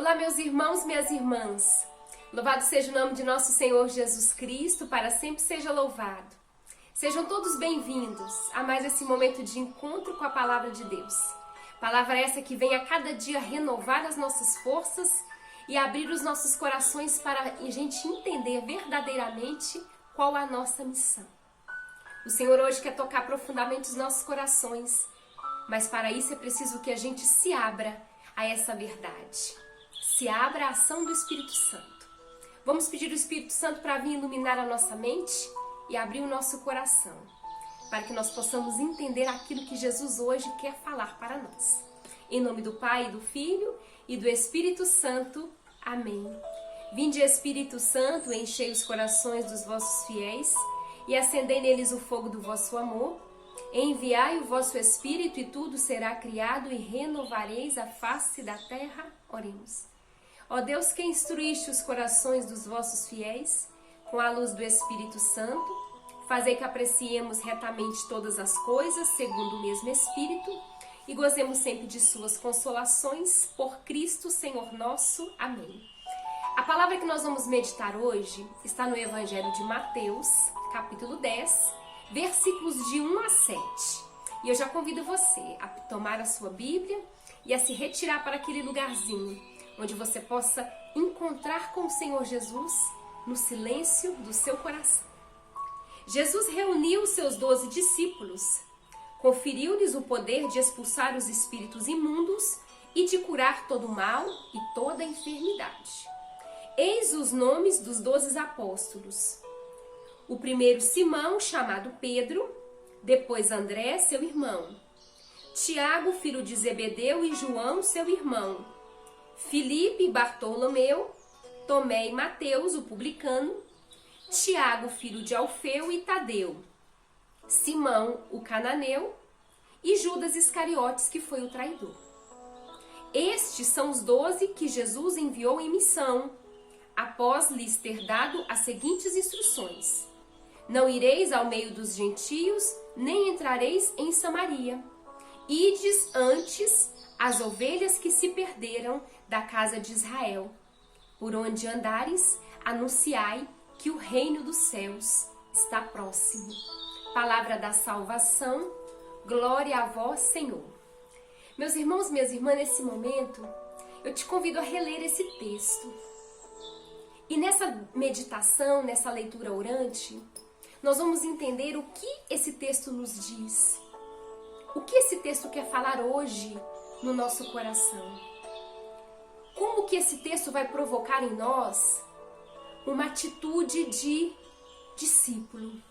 Olá, meus irmãos, minhas irmãs. Louvado seja o nome de nosso Senhor Jesus Cristo, para sempre seja louvado. Sejam todos bem-vindos a mais esse momento de encontro com a Palavra de Deus. Palavra essa que vem a cada dia renovar as nossas forças e abrir os nossos corações para a gente entender verdadeiramente qual a nossa missão. O Senhor hoje quer tocar profundamente os nossos corações, mas para isso é preciso que a gente se abra a essa verdade. Se abra à ação do Espírito Santo. Vamos pedir ao Espírito Santo para vir iluminar a nossa mente e abrir o nosso coração, para que nós possamos entender aquilo que Jesus hoje quer falar para nós. Em nome do Pai, do Filho e do Espírito Santo. Amém. Vinde, Espírito Santo, enchei os corações dos vossos fiéis e acendei neles o fogo do vosso amor. Enviai o vosso Espírito e tudo será criado e renovareis a face da terra. Oremos. Ó Deus, que instruíste os corações dos vossos fiéis com a luz do Espírito Santo, fazei que apreciemos retamente todas as coisas segundo o mesmo Espírito e gozemos sempre de suas consolações por Cristo Senhor nosso. Amém. A palavra que nós vamos meditar hoje está no Evangelho de Mateus, capítulo 10, versículos de 1 a 7. E eu já convido você a tomar a sua Bíblia e a se retirar para aquele lugarzinho onde você possa encontrar com o Senhor Jesus no silêncio do seu coração. Jesus reuniu os seus 12 discípulos, conferiu-lhes o poder de expulsar os espíritos imundos e de curar todo o mal e toda a enfermidade. Eis os nomes dos 12 apóstolos. O primeiro Simão, chamado Pedro, depois André, seu irmão, Tiago, filho de Zebedeu, e João, seu irmão, Filipe e Bartolomeu, Tomé e Mateus, o publicano, Tiago, filho de Alfeu, e Tadeu, Simão, o cananeu, e Judas Iscariotes, que foi o traidor. Estes são os 12 que Jesus enviou em missão, após lhes ter dado as seguintes instruções: não ireis ao meio dos gentios, nem entrareis em Samaria. Ides antes as ovelhas que se perderam da casa de Israel. Por onde andares, anunciai que o reino dos céus está próximo. Palavra da salvação, glória a vós, Senhor. Meus irmãos, minhas irmãs, nesse momento, eu te convido a reler esse texto. E nessa meditação, nessa leitura orante, nós vamos entender o que esse texto nos diz. O que esse texto quer falar hoje no nosso coração. Como que esse texto vai provocar em nós uma atitude de discípulo.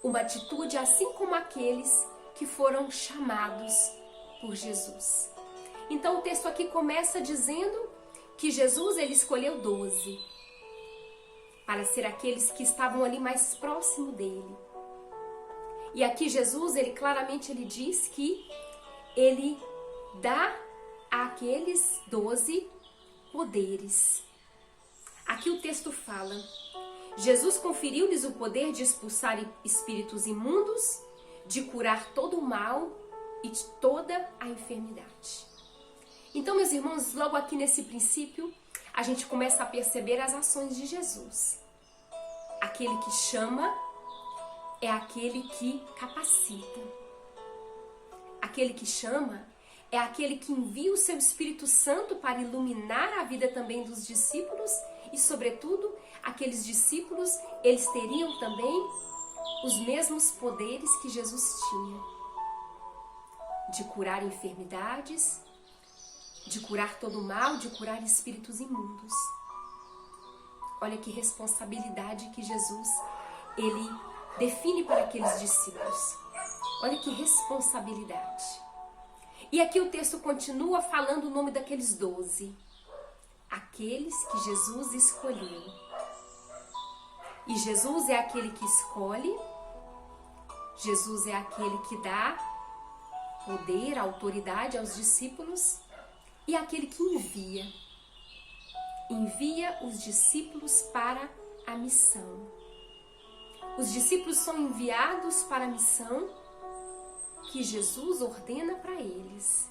Uma atitude assim como aqueles que foram chamados por Jesus. Então o texto aqui começa dizendo que Jesus ele escolheu 12 para ser aqueles que estavam ali mais próximo dele. E aqui Jesus, ele claramente diz que ele dá àqueles 12 poderes. Aqui o texto fala: Jesus conferiu-lhes o poder de expulsar espíritos imundos, de curar todo o mal e de toda a enfermidade. Então, meus irmãos, logo aqui nesse princípio, a gente começa a perceber as ações de Jesus. Aquele que chama é aquele que capacita. Aquele que chama é aquele que envia o seu Espírito Santo para iluminar a vida também dos discípulos e, sobretudo, aqueles discípulos, eles teriam também os mesmos poderes que Jesus tinha. De curar enfermidades, de curar todo o mal, de curar espíritos imundos. Olha que responsabilidade que Jesus, ele define para aqueles discípulos. Olha que responsabilidade. E aqui o texto continua falando o nome daqueles 12. Aqueles que Jesus escolheu. E Jesus é aquele que escolhe. Jesus é aquele que dá poder, autoridade aos discípulos. E aquele que envia. Envia os discípulos para a missão. Os discípulos são enviados para a missão que Jesus ordena para eles.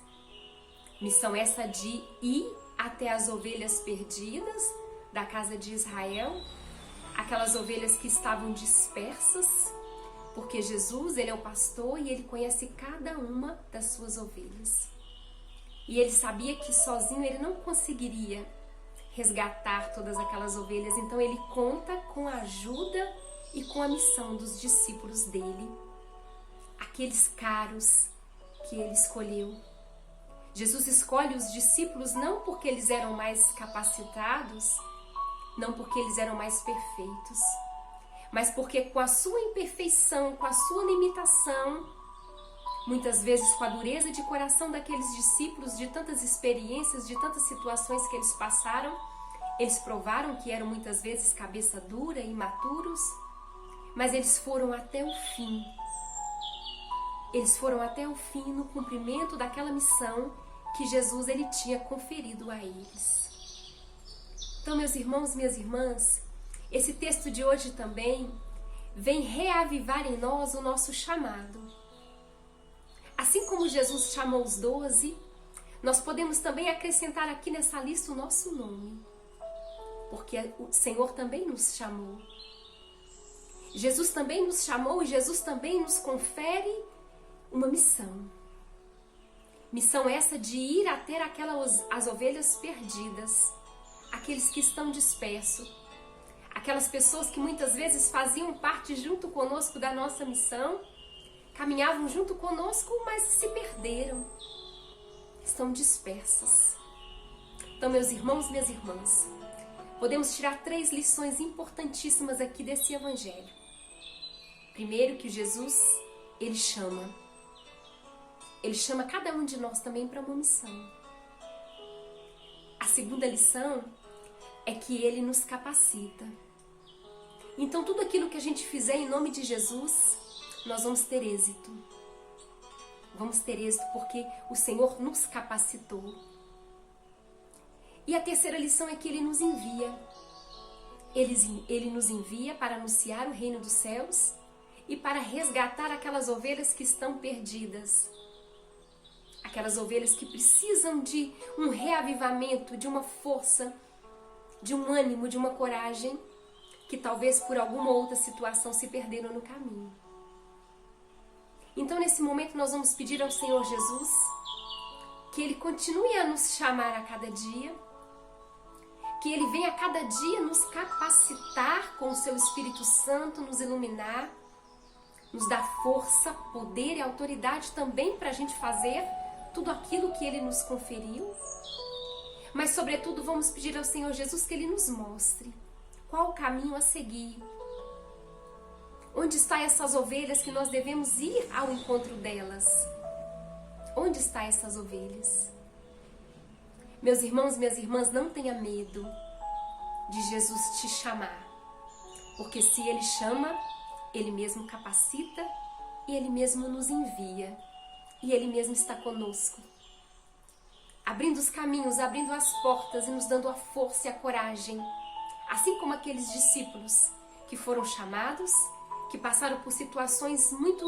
Missão essa de ir até as ovelhas perdidas da casa de Israel, aquelas ovelhas que estavam dispersas, porque Jesus, ele é o pastor e ele conhece cada uma das suas ovelhas. E ele sabia que sozinho ele não conseguiria resgatar todas aquelas ovelhas, então ele conta com a ajuda e com a missão dos discípulos dele, aqueles caros que ele escolheu. Jesus escolhe os discípulos não porque eles eram mais capacitados, não porque eles eram mais perfeitos, mas porque com a sua imperfeição, com a sua limitação, muitas vezes com a dureza de coração daqueles discípulos, de tantas experiências, de tantas situações que eles passaram, eles provaram que eram muitas vezes cabeça dura, imaturos, mas eles foram até o fim. Eles foram até o fim no cumprimento daquela missão que Jesus ele tinha conferido a eles. Então, meus irmãos e minhas irmãs, esse texto de hoje também vem reavivar em nós o nosso chamado. Assim como Jesus chamou os 12, nós podemos também acrescentar aqui nessa lista o nosso nome, porque o Senhor também nos chamou. Jesus também nos chamou e Jesus também nos confere uma missão. Missão essa de ir a ter as ovelhas perdidas, aqueles que estão dispersos, aquelas pessoas que muitas vezes faziam parte junto conosco da nossa missão, caminhavam junto conosco, mas se perderam, estão dispersas. Então, meus irmãos e minhas irmãs, podemos tirar 3 lições importantíssimas aqui desse evangelho. Primeiro, que Jesus, ele chama cada um de nós também para uma missão. A segunda lição é que ele nos capacita. Então, tudo aquilo que a gente fizer em nome de Jesus, nós vamos ter êxito. Vamos ter êxito porque o Senhor nos capacitou. E a terceira lição é que ele nos envia. Ele nos envia para anunciar o reino dos céus e para resgatar aquelas ovelhas que estão perdidas. Aquelas ovelhas que precisam de um reavivamento, de uma força, de um ânimo, de uma coragem, que talvez por alguma outra situação se perderam no caminho. Então, nesse momento, nós vamos pedir ao Senhor Jesus que Ele continue a nos chamar a cada dia, que Ele venha a cada dia nos capacitar com o Seu Espírito Santo, nos iluminar, nos dar força, poder e autoridade também para a gente fazer tudo aquilo que Ele nos conferiu. Mas, sobretudo, vamos pedir ao Senhor Jesus que Ele nos mostre qual o caminho a seguir. Onde estão essas ovelhas que nós devemos ir ao encontro delas? Onde estão essas ovelhas? Meus irmãos e minhas irmãs, não tenha medo de Jesus te chamar. Porque se Ele chama, Ele mesmo capacita e Ele mesmo nos envia. E Ele mesmo está conosco, abrindo os caminhos, abrindo as portas e nos dando a força e a coragem. Assim como aqueles discípulos que foram chamados, que passaram por situações muito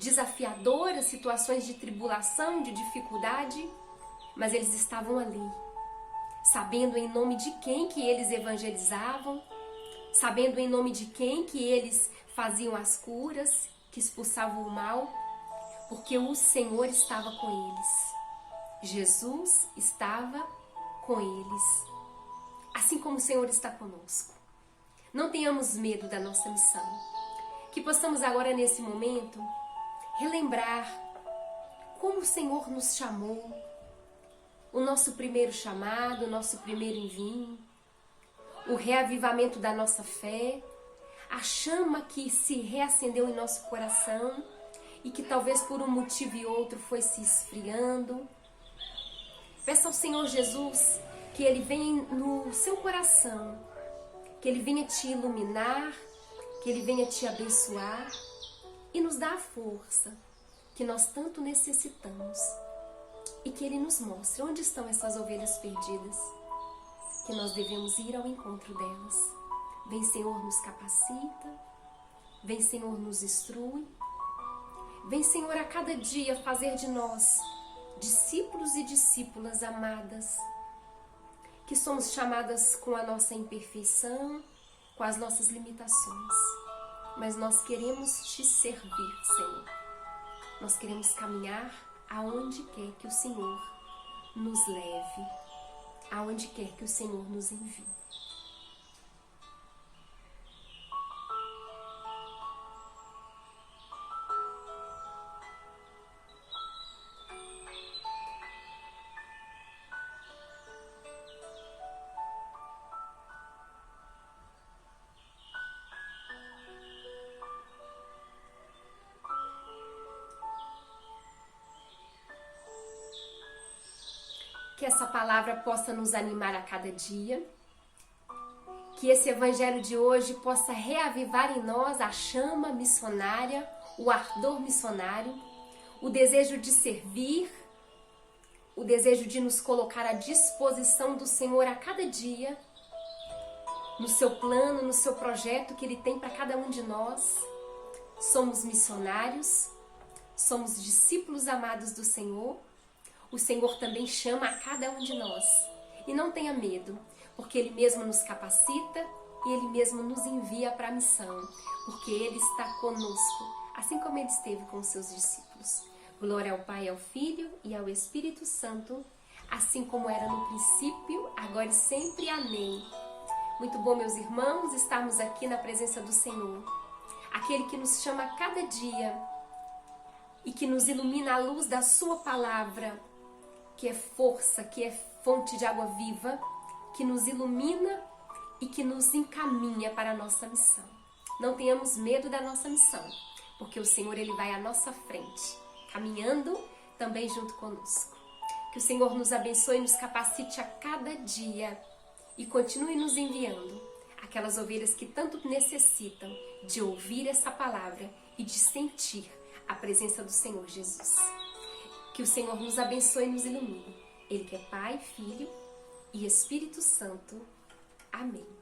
desafiadoras, situações de tribulação, de dificuldade, mas eles estavam ali, sabendo em nome de quem que eles evangelizavam, sabendo em nome de quem que eles faziam as curas, que expulsavam o mal, porque o Senhor estava com eles. Jesus estava com eles, assim como o Senhor está conosco. Não tenhamos medo da nossa missão. Que possamos agora, nesse momento, relembrar como o Senhor nos chamou, o nosso primeiro chamado, o nosso primeiro envio, o reavivamento da nossa fé, a chama que se reacendeu em nosso coração e que talvez por um motivo e outro foi se esfriando. Peça ao Senhor Jesus que Ele venha no seu coração, que Ele venha te iluminar, que Ele venha te abençoar e nos dar a força que nós tanto necessitamos. E que Ele nos mostre onde estão essas ovelhas perdidas, que nós devemos ir ao encontro delas. Vem, Senhor, nos capacita, vem, Senhor, nos instrui, vem, Senhor, a cada dia fazer de nós discípulos e discípulas amadas, que somos chamadas com a nossa imperfeição, com as nossas limitações. Mas nós queremos te servir, Senhor. Nós queremos caminhar aonde quer que o Senhor nos leve, aonde quer que o Senhor nos envie. Que essa palavra possa nos animar a cada dia, que esse evangelho de hoje possa reavivar em nós a chama missionária, o ardor missionário, o desejo de servir, o desejo de nos colocar à disposição do Senhor a cada dia, no seu plano, no seu projeto que Ele tem para cada um de nós. Somos missionários, somos discípulos amados do Senhor. O Senhor também chama a cada um de nós. E não tenha medo, porque Ele mesmo nos capacita e Ele mesmo nos envia para a missão, porque Ele está conosco, assim como Ele esteve com os seus discípulos. Glória ao Pai, ao Filho e ao Espírito Santo, assim como era no princípio, agora e sempre. Amém. Muito bom, meus irmãos, estarmos aqui na presença do Senhor, aquele que nos chama a cada dia e que nos ilumina à luz da sua palavra, que é força, que é fonte de água viva, que nos ilumina e que nos encaminha para a nossa missão. Não tenhamos medo da nossa missão, porque o Senhor Ele vai à nossa frente, caminhando também junto conosco. Que o Senhor nos abençoe e nos capacite a cada dia e continue nos enviando aquelas ovelhas que tanto necessitam de ouvir essa palavra e de sentir a presença do Senhor Jesus. Que o Senhor nos abençoe e nos ilumine. Ele que é Pai, Filho e Espírito Santo. Amém.